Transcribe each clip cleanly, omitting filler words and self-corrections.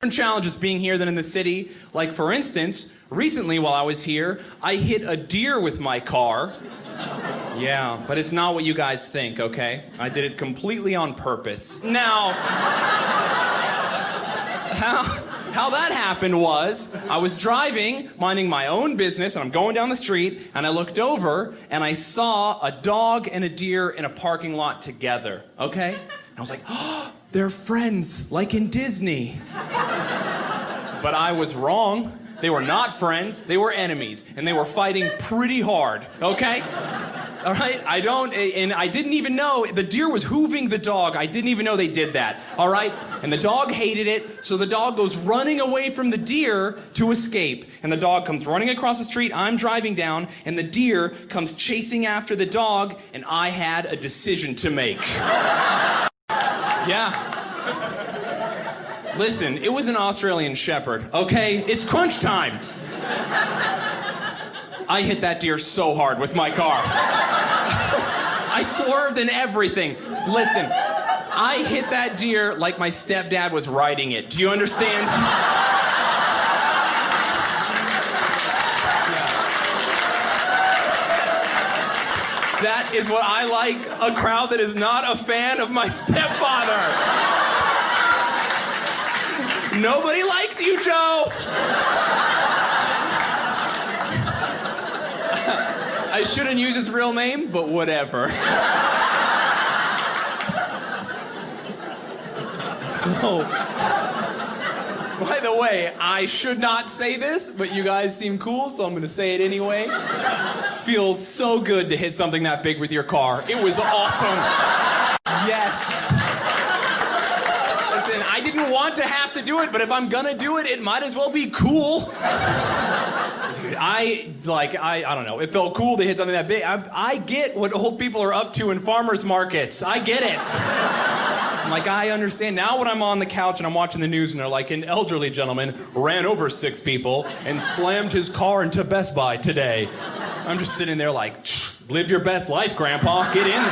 challenges being here than in the city. Like, for instance, recently while I was here, I hit a deer with my car. Yeah, but it's not what you guys think, okay? I did it completely on purpose. Now, how that happened was, I was driving, minding my own business, and I'm going down the street, and I looked over, and I saw a dog and a deer in a parking lot together, okay? And I was like, oh, they're friends, like in Disney. But I was wrong. They were not friends, they were enemies, and they were fighting pretty hard, okay? All right, and I didn't even know, the deer was hooving the dog. I didn't even know they did that, all right? And the dog hated it, so the dog goes running away from the deer to escape. And the dog comes running across the street, I'm driving down, and the deer comes chasing after the dog, and I had a decision to make. Yeah. Listen, it was an Australian Shepherd, okay? It's crunch time. I hit that deer so hard with my car. I swerved and everything. Listen, I hit that deer like my stepdad was riding it. Do you understand? That is what I like, a crowd that is not a fan of my stepfather. Nobody likes you, Joe. I shouldn't use his real name, but whatever. So, by the way, I should not say this, but you guys seem cool, so I'm going to say it anyway. Feels so good to hit something that big with your car. It was awesome. Yes. Listen, I didn't want to have to do it, but if I'm gonna do it, it might as well be cool. Dude, I don't know. It felt cool to hit something that big. I get what old people are up to in farmers markets. I get it. I understand. Now when I'm on the couch and I'm watching the news and they're like, an elderly gentleman ran over 6 people and slammed his car into Best Buy today. I'm just sitting there like, live your best life, Grandpa. Get in there.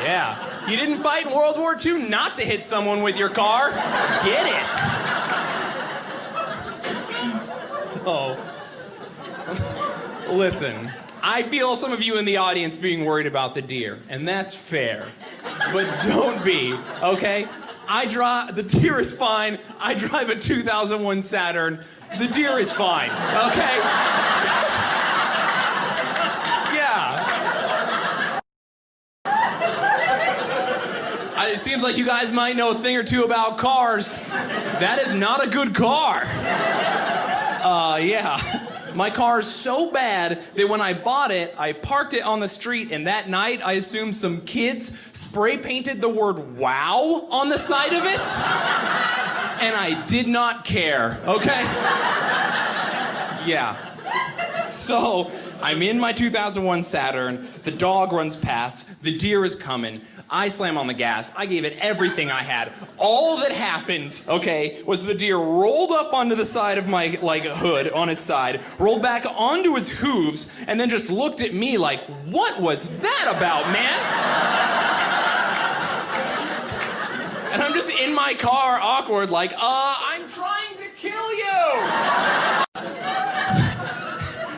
Yeah. You didn't fight in World War II not to hit someone with your car. Get it. So, listen, I feel some of you in the audience being worried about the deer, and that's fair. But don't be, okay? The deer is fine. I drive a 2001 Saturn. The deer is fine, okay? Yeah. It seems like you guys might know a thing or two about cars. That is not a good car. Yeah. My car is so bad that when I bought it, I parked it on the street, and that night, I assume some kids spray painted the word wow on the side of it. And I did not care, okay? Yeah. So, I'm in my 2001 Saturn, the dog runs past, the deer is coming, I slam on the gas, I gave it everything I had. All that happened, okay, was the deer rolled up onto the side of my, hood on his side, rolled back onto its hooves, and then just looked at me like, what was that about, man? And I'm just in my car, awkward, like, I'm trying to kill you!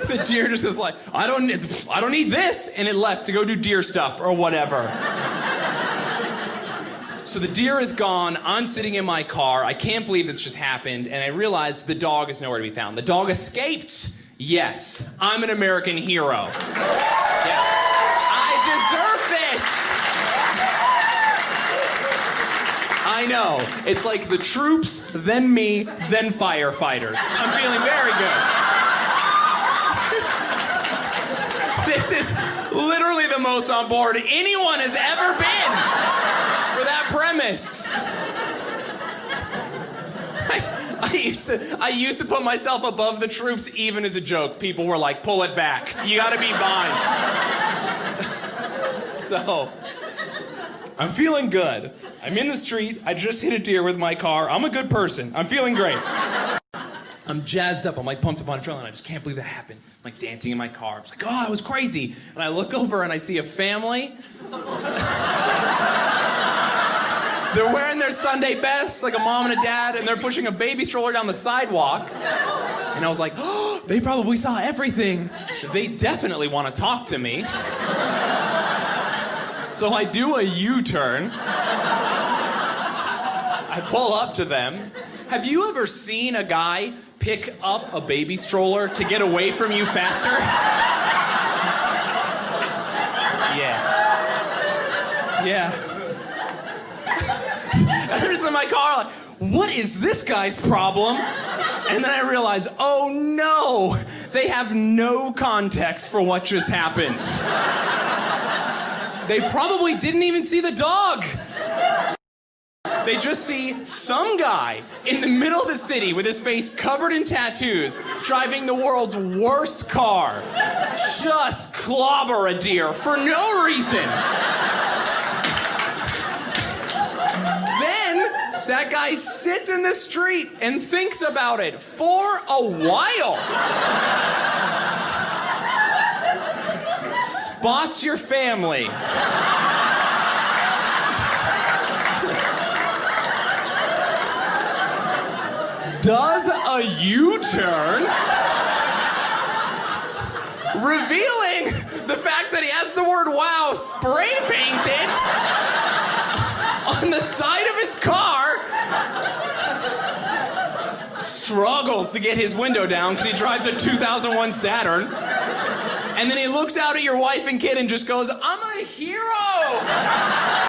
The deer just is like, I don't need this, and it left to go do deer stuff or whatever. So the deer is gone, I'm sitting in my car, I can't believe this just happened, and I realize the dog is nowhere to be found. The dog escaped. Yes, I'm an American hero. Yeah. I deserve this. I know. It's like the troops, then me, then firefighters. I'm feeling very good. This is literally the most on board anyone has ever been for that premise. I used to put myself above the troops even as a joke. People were like, pull it back. You gotta be mine. So, I'm feeling good. I'm in the street. I just hit a deer with my car. I'm a good person. I'm feeling great. I'm jazzed up. I'm pumped up on adrenaline. I just can't believe that happened. I'm dancing in my car. I'm like, oh, it was crazy. And I look over and I see a family. They're wearing their their Sunday best, like a mom and a dad, and they're pushing a baby stroller down the sidewalk. And I was like, oh, they probably saw everything. They definitely want to talk to me. So I do a U-turn. I pull up to them. Have you ever seen a guy pick up a baby stroller to get away from you faster? Yeah. I'm just in my car like, what is this guy's problem? And then I realize, oh no, they have no context for what just happened. They probably didn't even see the dog. They just see some guy in the middle of the city with his face covered in tattoos, driving the world's worst car, just clobber a deer for no reason. Then that guy sits in the street and thinks about it for a while. Spots your family. Does a U-turn, revealing the fact that he has the word wow spray painted on the side of his car. Struggles to get his window down because he drives a 2001 Saturn. And then he looks out at your wife and kid and just goes, I'm a hero.